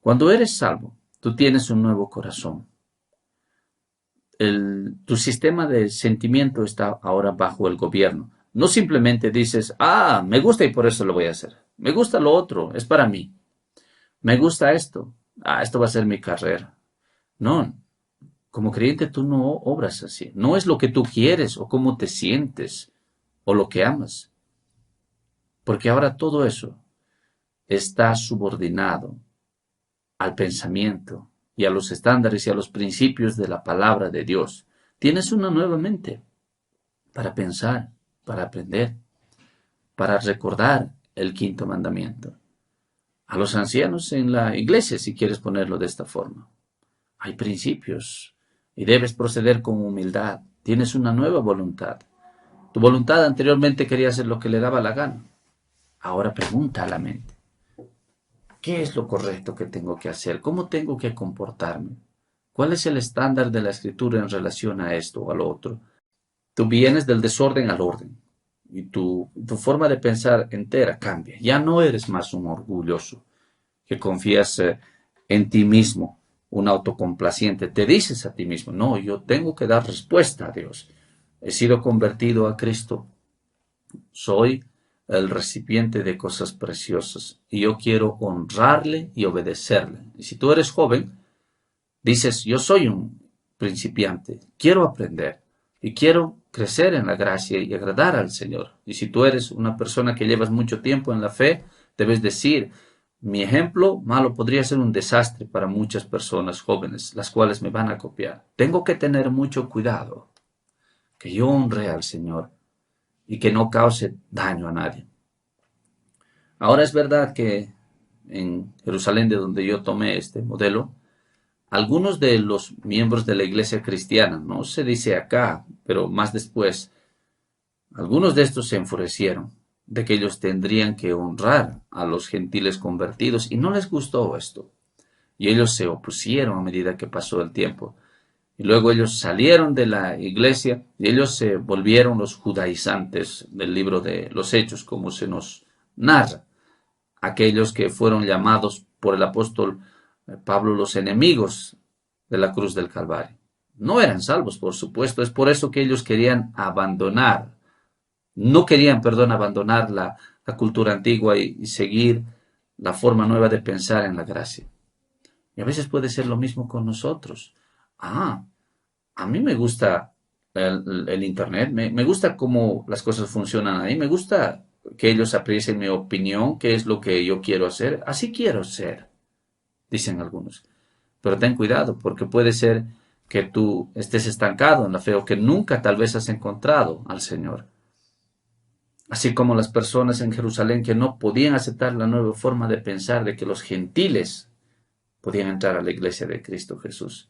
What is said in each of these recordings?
Cuando eres salvo, tú tienes un nuevo corazón. Tu sistema de sentimiento está ahora bajo el gobierno. No simplemente dices, me gusta y por eso lo voy a hacer. Me gusta lo otro, es para mí. Me gusta esto. Esto va a ser mi carrera. No, como creyente tú no obras así. No es lo que tú quieres o cómo te sientes o lo que amas. Porque ahora todo eso está subordinado al pensamiento y a los estándares y a los principios de la palabra de Dios. Tienes una nueva mente para pensar, para aprender, para recordar el quinto mandamiento. A los ancianos en la iglesia, si quieres ponerlo de esta forma. Hay principios y debes proceder con humildad. Tienes una nueva voluntad. Tu voluntad anteriormente quería hacer lo que le daba la gana. Ahora pregunta a la mente. ¿Qué es lo correcto que tengo que hacer? ¿Cómo tengo que comportarme? ¿Cuál es el estándar de la escritura en relación a esto o a lo otro? Tú vienes del desorden al orden y tu forma de pensar entera cambia. Ya no eres más un orgulloso que confías en ti mismo, un autocomplaciente. Te dices a ti mismo, no, yo tengo que dar respuesta a Dios. He sido convertido a Cristo. Soy el recipiente de cosas preciosas y yo quiero honrarle y obedecerle. Y si tú eres joven, dices, yo soy un principiante, quiero aprender y quiero crecer en la gracia y agradar al Señor. Y si tú eres una persona que llevas mucho tiempo en la fe, debes decir, mi ejemplo malo podría ser un desastre para muchas personas jóvenes, las cuales me van a copiar. Tengo que tener mucho cuidado, que yo honre al Señor y que no cause daño a nadie. Ahora es verdad que en Jerusalén, de donde yo tomé este modelo, algunos de los miembros de la iglesia cristiana, no se dice acá, pero más después, algunos de estos se enfurecieron de que ellos tendrían que honrar a los gentiles convertidos y no les gustó esto. Y ellos se opusieron a medida que pasó el tiempo. Y luego ellos salieron de la iglesia y ellos se volvieron los judaizantes del libro de los Hechos, como se nos narra. Aquellos que fueron llamados por el apóstol Pablo los enemigos de la cruz del Calvario. No eran salvos, por supuesto, es por eso que ellos querían abandonar, no querían, perdón, abandonar la cultura antigua y seguir la forma nueva de pensar en la gracia. Y a veces puede ser lo mismo con nosotros. A mí me gusta el Internet, me gusta cómo las cosas funcionan ahí, me gusta que ellos aprecien mi opinión, qué es lo que yo quiero hacer. Así quiero ser, dicen algunos. Pero ten cuidado, porque puede ser que tú estés estancado en la fe o que nunca tal vez has encontrado al Señor. Así como las personas en Jerusalén que no podían aceptar la nueva forma de pensar de que los gentiles podían entrar a la iglesia de Cristo Jesús.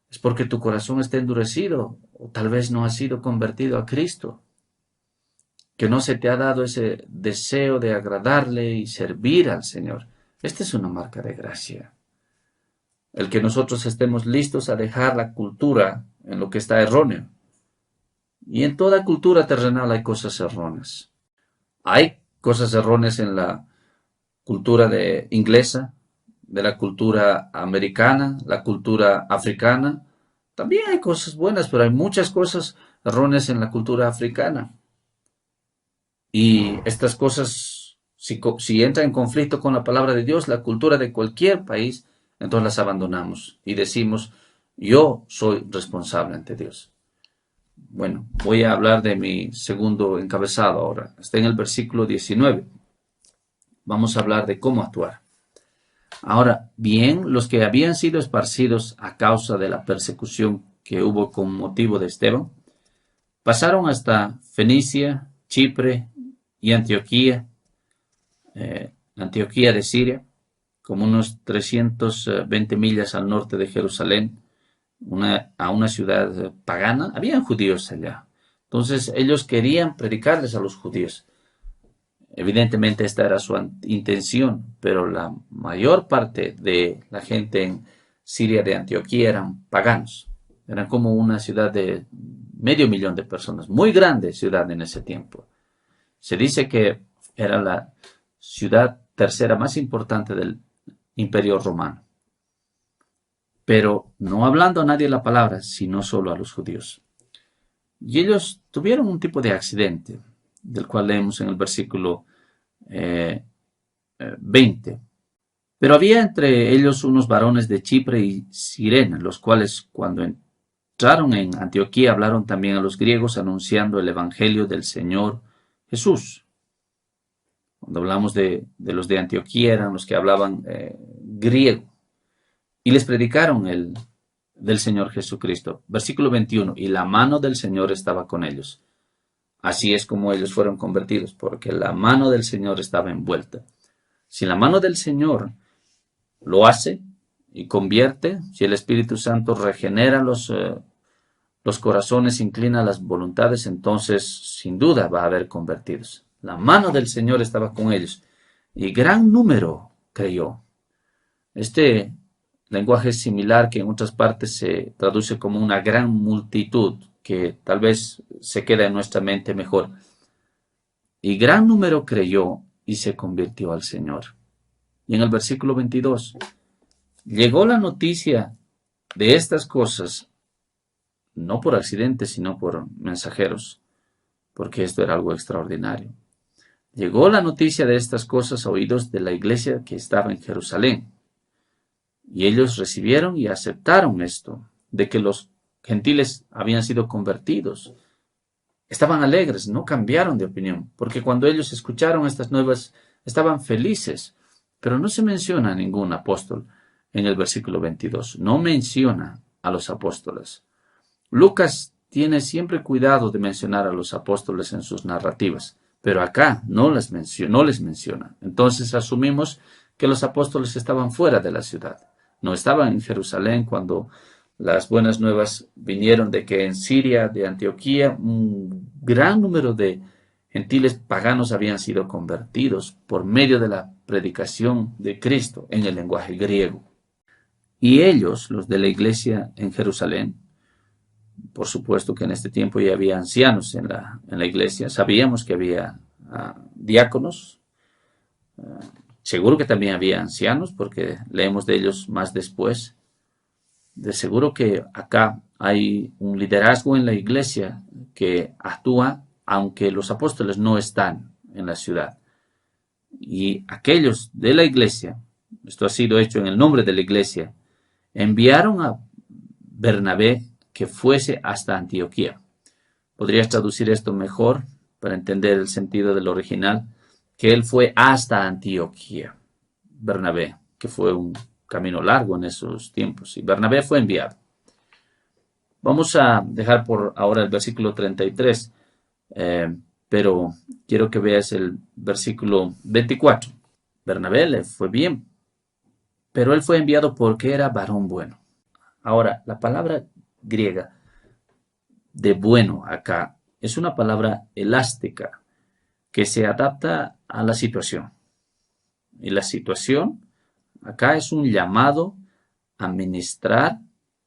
Es porque tu corazón está endurecido o tal vez no has sido convertido a Cristo. Que no se te ha dado ese deseo de agradarle y servir al Señor. Esta es una marca de gracia. El que nosotros estemos listos a dejar la cultura en lo que está erróneo. Y en toda cultura terrenal hay cosas erróneas. Hay cosas erróneas en la cultura inglesa, de la cultura americana, la cultura africana. También hay cosas buenas, pero hay muchas cosas erróneas en la cultura africana. Y estas cosas, si entra en conflicto con la palabra de Dios, la cultura de cualquier país, entonces las abandonamos y decimos, yo soy responsable ante Dios. Bueno, voy a hablar de mi segundo encabezado ahora. Está en el versículo 19. Vamos a hablar de cómo actuar. Ahora, bien, los que habían sido esparcidos a causa de la persecución que hubo con motivo de Esteban, pasaron hasta Fenicia, Chipre y Antioquía, Antioquía de Siria, como unos 320 millas al norte de Jerusalén, a una ciudad pagana. Habían judíos allá. Entonces ellos querían predicarles a los judíos. Evidentemente esta era su intención, pero la mayor parte de la gente en Siria de Antioquía eran paganos. Eran como una ciudad de 500,000 de personas, muy grande ciudad en ese tiempo. Se dice que era la ciudad tercera más importante imperio romano. Pero no hablando a nadie la palabra, sino solo a los judíos. Y ellos tuvieron un tipo de accidente, del cual leemos en el versículo 20. Pero había entre ellos unos varones de Chipre y Cirene, los cuales cuando entraron en Antioquía hablaron también a los griegos anunciando el evangelio del Señor Jesús. Cuando hablamos de los de Antioquía eran los que hablaban griego y les predicaron del Señor Jesucristo. Versículo 21, y la mano del Señor estaba con ellos. Así es como ellos fueron convertidos, porque la mano del Señor estaba envuelta. Si la mano del Señor lo hace y convierte, si el Espíritu Santo regenera los corazones, inclina las voluntades, entonces sin duda va a haber convertidos. La mano del Señor estaba con ellos y gran número creyó. Este lenguaje es similar que en otras partes se traduce como una gran multitud, que tal vez se queda en nuestra mente mejor. Y gran número creyó y se convirtió al Señor. Y en el versículo 22, llegó la noticia de estas cosas, no por accidente, sino por mensajeros, porque esto era algo extraordinario. Llegó la noticia de estas cosas a oídos de la iglesia que estaba en Jerusalén. Y ellos recibieron y aceptaron esto, de que los gentiles habían sido convertidos. Estaban alegres, no cambiaron de opinión, porque cuando ellos escucharon estas nuevas, estaban felices. Pero no se menciona a ningún apóstol en el versículo 22. No menciona a los apóstoles. Lucas tiene siempre cuidado de mencionar a los apóstoles en sus narrativas, pero acá no les menciona. Entonces asumimos que los apóstoles estaban fuera de la ciudad. No estaban en Jerusalén cuando las buenas nuevas vinieron de que en Siria, de Antioquía, un gran número de gentiles paganos habían sido convertidos por medio de la predicación de Cristo en el lenguaje griego. Y ellos, los de la iglesia en Jerusalén, por supuesto que en este tiempo ya había ancianos en la iglesia, sabíamos que había diáconos, seguro que también había ancianos, porque leemos de ellos más después. De seguro que acá hay un liderazgo en la iglesia que actúa aunque los apóstoles no están en la ciudad. Y aquellos de la iglesia, esto ha sido hecho en el nombre de la iglesia, enviaron a Bernabé que fuese hasta Antioquía. ¿Podrías traducir esto mejor para entender el sentido del original? Que él fue hasta Antioquía. Bernabé, que fue un camino largo en esos tiempos. Y Bernabé fue enviado. Vamos a dejar por ahora el versículo 33, pero quiero que veas el versículo 24. Bernabé le fue bien, pero él fue enviado porque era varón bueno. Ahora, la palabra griega de bueno acá es una palabra elástica que se adapta a la situación. Y la situación acá es un llamado a ministrar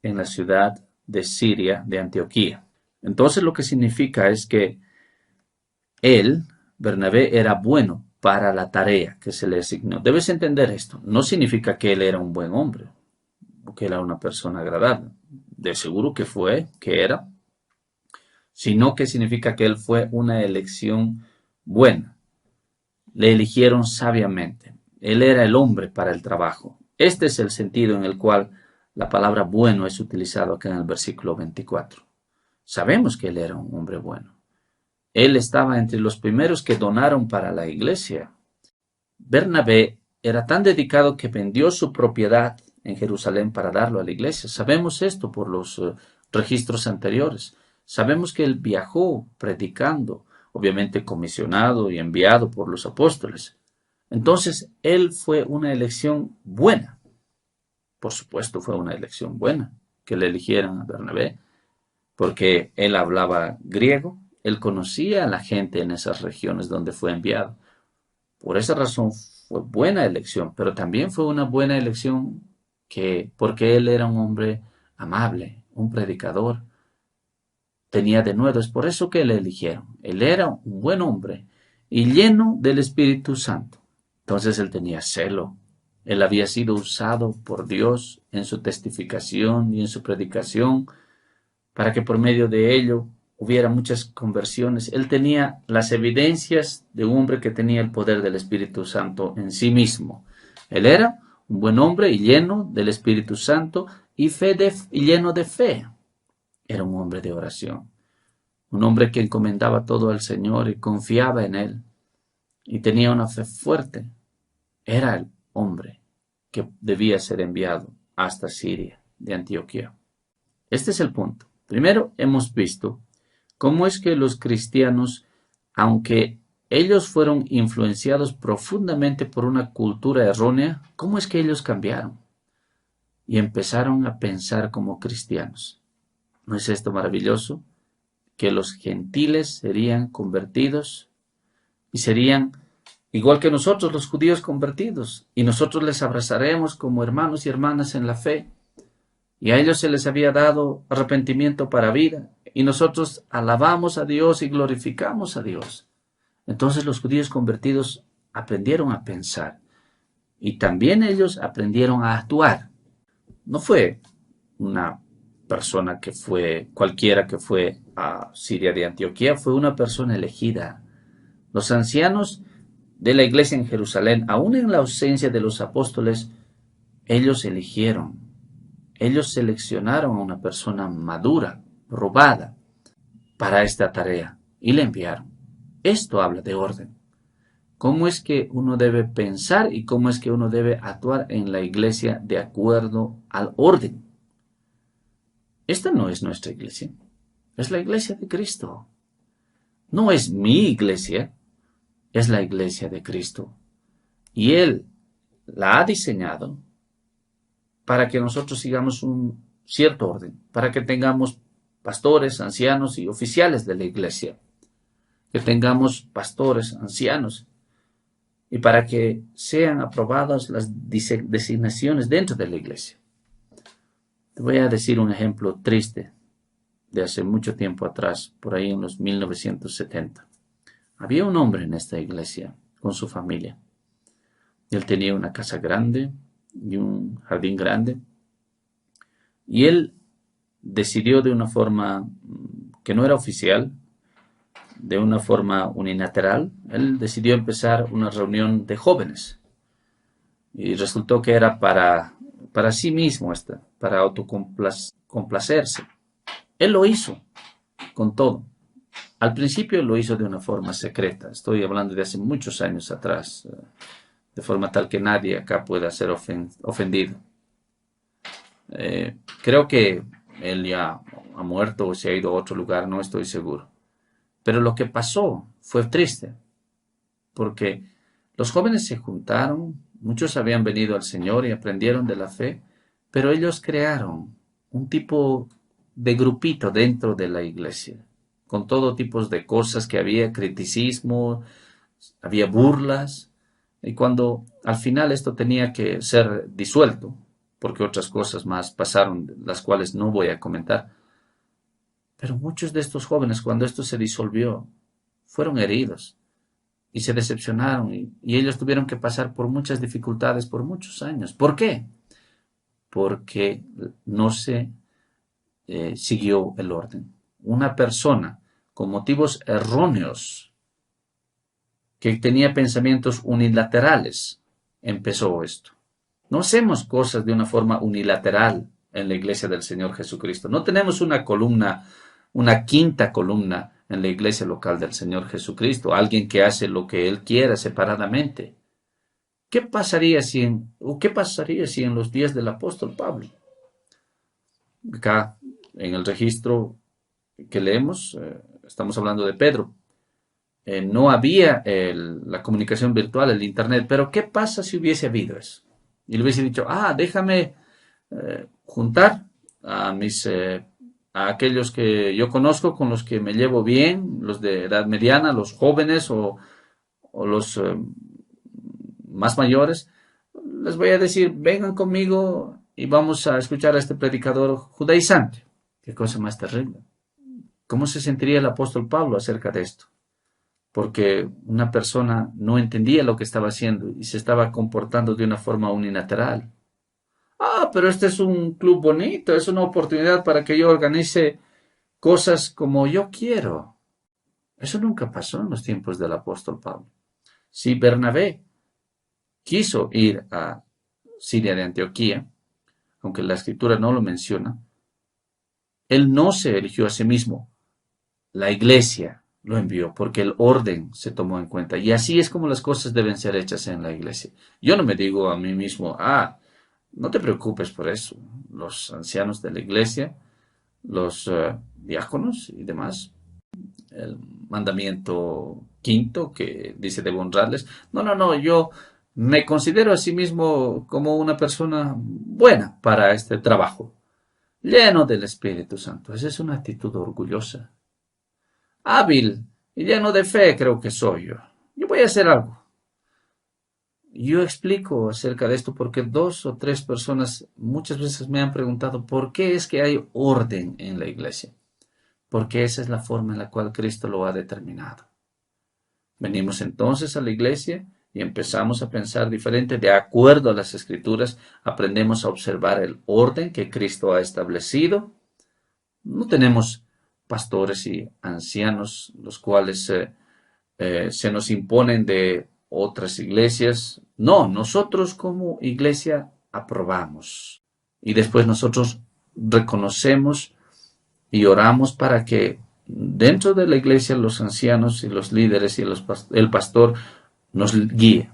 en la ciudad de Siria, de Antioquía. Entonces lo que significa es que él, Bernabé, era bueno para la tarea que se le asignó. Debes entender esto. No significa que él era un buen hombre o que era una persona agradable. De seguro que fue, que era, sino que significa que él fue una elección buena. Le eligieron sabiamente. Él era el hombre para el trabajo. Este es el sentido en el cual la palabra bueno es utilizado acá en el versículo 24. Sabemos que él era un hombre bueno. Él estaba entre los primeros que donaron para la iglesia. Bernabé era tan dedicado que vendió su propiedad en Jerusalén para darlo a la iglesia. Sabemos esto por los registros anteriores. Sabemos que él viajó predicando, obviamente comisionado y enviado por los apóstoles. Entonces, él fue una elección buena. Por supuesto, fue una elección buena que le eligieran a Bernabé, porque él hablaba griego, él conocía a la gente en esas regiones donde fue enviado. Por esa razón fue buena elección, pero también fue una buena elección porque él era un hombre amable, un predicador, tenía denuedo, es por eso que le eligieron. Él era un buen hombre y lleno del Espíritu Santo. Entonces él tenía celo, Él había sido usado por Dios en su testificación y en su predicación para que por medio de ello hubiera muchas conversiones. Él tenía las evidencias de un hombre que tenía el poder del Espíritu Santo en sí mismo. Él era un buen hombre y lleno del Espíritu Santo y lleno de fe. Era un hombre de oración, un hombre que encomendaba todo al Señor y confiaba en Él y tenía una fe fuerte. Era el hombre que debía ser enviado hasta Siria de Antioquía. Este es el punto. Primero hemos visto cómo es que los cristianos, aunque ellos fueron influenciados profundamente por una cultura errónea, cómo es que ellos cambiaron y empezaron a pensar como cristianos. ¿No es esto maravilloso? Que los gentiles serían convertidos y serían igual que nosotros, los judíos convertidos, y nosotros les abrazaremos como hermanos y hermanas en la fe. Y a ellos se les había dado arrepentimiento para vida, y nosotros alabamos a Dios y glorificamos a Dios. Entonces los judíos convertidos aprendieron a pensar, y también ellos aprendieron a actuar. No fue una persona que fue, cualquiera que fue a Siria de Antioquía, fue una persona elegida. Los ancianos de la iglesia en Jerusalén, aún en la ausencia de los apóstoles, ellos eligieron, ellos seleccionaron a una persona madura, probada, para esta tarea y la enviaron. Esto habla de orden. ¿Cómo es que uno debe pensar y cómo es que uno debe actuar en la iglesia de acuerdo al orden? Esta no es nuestra iglesia, es la iglesia de Cristo. No es mi iglesia, es la iglesia de Cristo. Y Él la ha diseñado para que nosotros sigamos un cierto orden, para que tengamos pastores, ancianos y oficiales de la iglesia, que tengamos pastores, ancianos, y para que sean aprobadas las designaciones dentro de la iglesia. Te voy a decir un ejemplo triste de hace mucho tiempo atrás, por ahí en los 1970. Había un hombre en esta iglesia con su familia. Él tenía una casa grande y un jardín grande. Y él decidió de una forma que no era oficial, de una forma unilateral, él decidió empezar una reunión de jóvenes. Y resultó que era para sí mismo, para autocomplacerse. Él lo hizo con todo. Al principio lo hizo de una forma secreta. Estoy hablando de hace muchos años atrás, de forma tal que nadie acá pueda ser ofendido. Creo que él ya ha muerto o se ha ido a otro lugar, no estoy seguro. Pero lo que pasó fue triste, porque los jóvenes se juntaron, muchos habían venido al Señor y aprendieron de la fe, pero ellos crearon un tipo de grupito dentro de la iglesia, con todo tipo de cosas que había, criticismo, había burlas, y cuando al final esto tenía que ser disuelto, porque otras cosas más pasaron, las cuales no voy a comentar, pero muchos de estos jóvenes, cuando esto se disolvió, fueron heridos y se decepcionaron y ellos tuvieron que pasar por muchas dificultades por muchos años. ¿Por qué? Porque no se siguió el orden. Una persona con motivos erróneos que tenía pensamientos unilaterales empezó esto. No hacemos cosas de una forma unilateral en la iglesia del Señor Jesucristo. No tenemos una columna, una quinta columna en la iglesia local del Señor Jesucristo, alguien que hace lo que Él quiera separadamente. ¿Qué pasaría si en los días del apóstol Pablo? Acá, en el registro que leemos, estamos hablando de Pedro. No había la comunicación virtual, el internet, pero ¿qué pasa si hubiese habido eso? Y le hubiese dicho, déjame juntar a aquellos que yo conozco, con los que me llevo bien, los de edad mediana, los jóvenes o los más mayores. Les voy a decir, vengan conmigo y vamos a escuchar a este predicador judaizante. Qué cosa más terrible. ¿Cómo se sentiría el apóstol Pablo acerca de esto? porque una persona no entendía lo que estaba haciendo y se estaba comportando de una forma unilateral. Ah, pero este es un club bonito, es una oportunidad para que yo organice cosas como yo quiero. Eso nunca pasó en los tiempos del apóstol Pablo. Si Bernabé quiso ir a Siria de Antioquía, aunque la escritura no lo menciona, él no se eligió a sí mismo, la iglesia lo envió porque el orden se tomó en cuenta. Y así es como las cosas deben ser hechas en la iglesia. Yo no me digo a mí mismo, no te preocupes por eso. Los ancianos de la iglesia, los diáconos y demás, el mandamiento quinto que dice debo honrarles. No, no, no, yo me considero a sí mismo como una persona buena para este trabajo, lleno del Espíritu Santo. Esa es una actitud orgullosa. Hábil y lleno de fe creo que soy yo. Yo voy a hacer algo. Yo explico acerca de esto porque dos o tres personas muchas veces me han preguntado por qué es que hay orden en la iglesia. Porque esa es la forma en la cual Cristo lo ha determinado. Venimos entonces a la iglesia y empezamos a pensar diferente de acuerdo a las escrituras, aprendemos a observar el orden que Cristo ha establecido. No tenemos pastores y ancianos los cuales se nos imponen de otras iglesias. No, nosotros como iglesia aprobamos y después nosotros reconocemos y oramos para que dentro de la iglesia los ancianos y los líderes y el pastor nos guíe.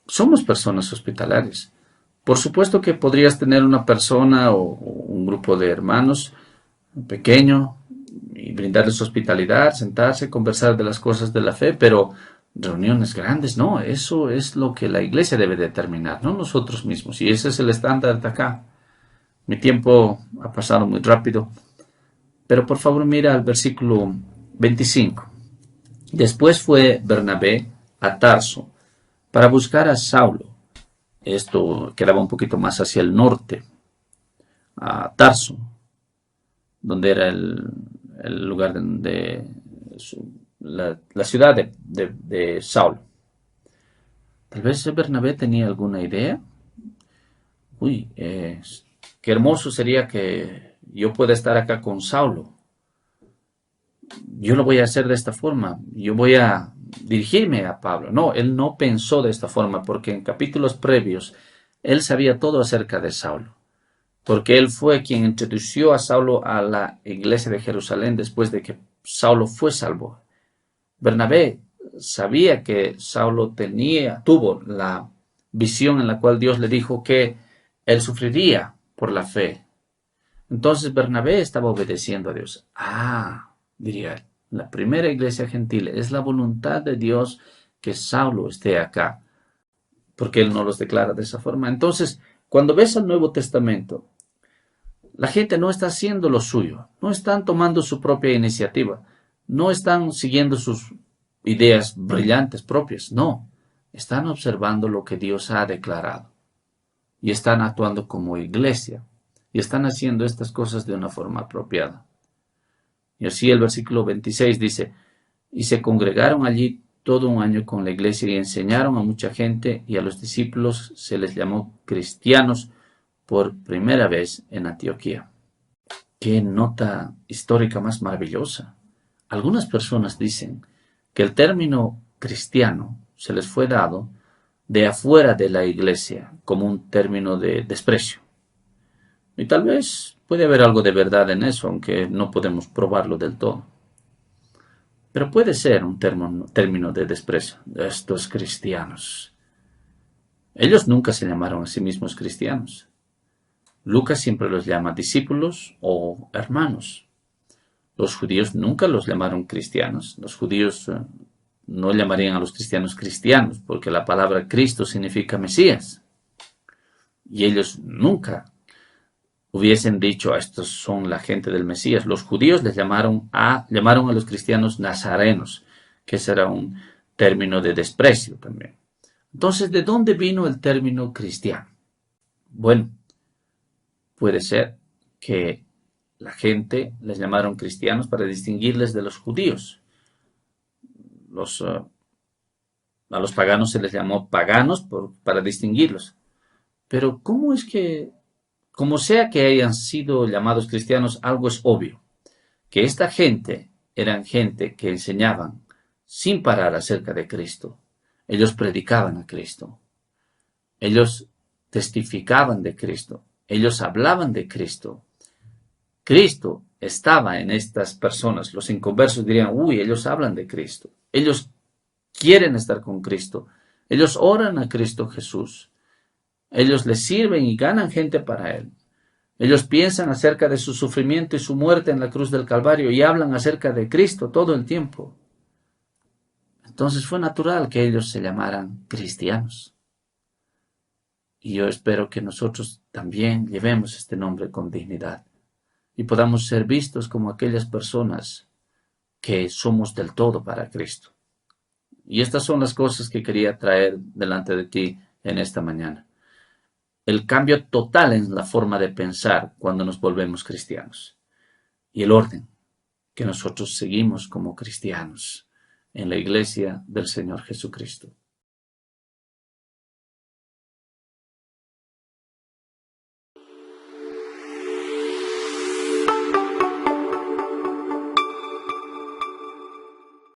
Somos personas hospitalarias. Por supuesto que podrías tener una persona o un grupo de hermanos pequeño y brindarles hospitalidad, sentarse, conversar de las cosas de la fe, pero reuniones grandes, no, eso es lo que la iglesia debe determinar, no nosotros mismos, y ese es el estándar de acá. Mi tiempo ha pasado muy rápido, pero por favor mira al versículo 25. Después fue Bernabé a Tarso para buscar a Saulo. Esto quedaba un poquito más hacia el norte, a Tarso, donde era el lugar de la ciudad de Saulo. Tal vez Bernabé tenía alguna idea. Uy, qué hermoso sería que yo pueda estar acá con Saulo. Yo lo voy a hacer de esta forma. Yo voy a dirigirme a Pablo. No, él no pensó de esta forma porque en capítulos previos él sabía todo acerca de Saulo. Porque él fue quien introdució a Saulo a la iglesia de Jerusalén después de que Saulo fue salvo. Bernabé sabía que Saulo tuvo la visión en la cual Dios le dijo que él sufriría por la fe. Entonces Bernabé estaba obedeciendo a Dios. Diría él, la primera iglesia gentil es la voluntad de Dios que Saulo esté acá, porque él no los declara de esa forma. Entonces, cuando ves el Nuevo Testamento, la gente no está haciendo lo suyo, no están tomando su propia iniciativa, no están siguiendo sus ideas brillantes propias, no, están observando lo que Dios ha declarado y están actuando como iglesia y están haciendo estas cosas de una forma apropiada. Y así el versículo 26 dice, y se congregaron allí todo un año con la iglesia y enseñaron a mucha gente y a los discípulos se les llamó cristianos por primera vez en Antioquía. Qué nota histórica más maravillosa. Algunas personas dicen que el término cristiano se les fue dado de afuera de la iglesia como un término de desprecio. Y tal vez puede haber algo de verdad en eso, aunque no podemos probarlo del todo. Pero puede ser un término de desprecio de estos cristianos. Ellos nunca se llamaron a sí mismos cristianos. Lucas siempre los llama discípulos o hermanos. Los judíos nunca los llamaron cristianos. Los judíos no llamarían a los cristianos cristianos, porque la palabra Cristo significa Mesías. Y ellos nunca hubiesen dicho, estos son la gente del Mesías. Los judíos llamaron a los cristianos nazarenos, que será un término de desprecio también. Entonces, ¿de dónde vino el término cristiano? Bueno, puede ser que la gente les llamaron cristianos para distinguirles de los judíos. a los paganos se les llamó paganos para distinguirlos. Pero ¿cómo es que, como sea que hayan sido llamados cristianos, algo es obvio? Que esta gente eran gente que enseñaban sin parar acerca de Cristo. Ellos predicaban a Cristo. Ellos testificaban de Cristo. Ellos hablaban de Cristo. Cristo estaba en estas personas. Los inconversos dirían, uy, ellos hablan de Cristo. Ellos quieren estar con Cristo. Ellos oran a Cristo Jesús. Ellos le sirven y ganan gente para Él. Ellos piensan acerca de su sufrimiento y su muerte en la cruz del Calvario y hablan acerca de Cristo todo el tiempo. Entonces fue natural que ellos se llamaran cristianos. Y yo espero que nosotros también llevemos este nombre con dignidad y podamos ser vistos como aquellas personas que somos del todo para Cristo. Y estas son las cosas que quería traer delante de ti en esta mañana. El cambio total en la forma de pensar cuando nos volvemos cristianos. Y el orden que nosotros seguimos como cristianos en la iglesia del Señor Jesucristo.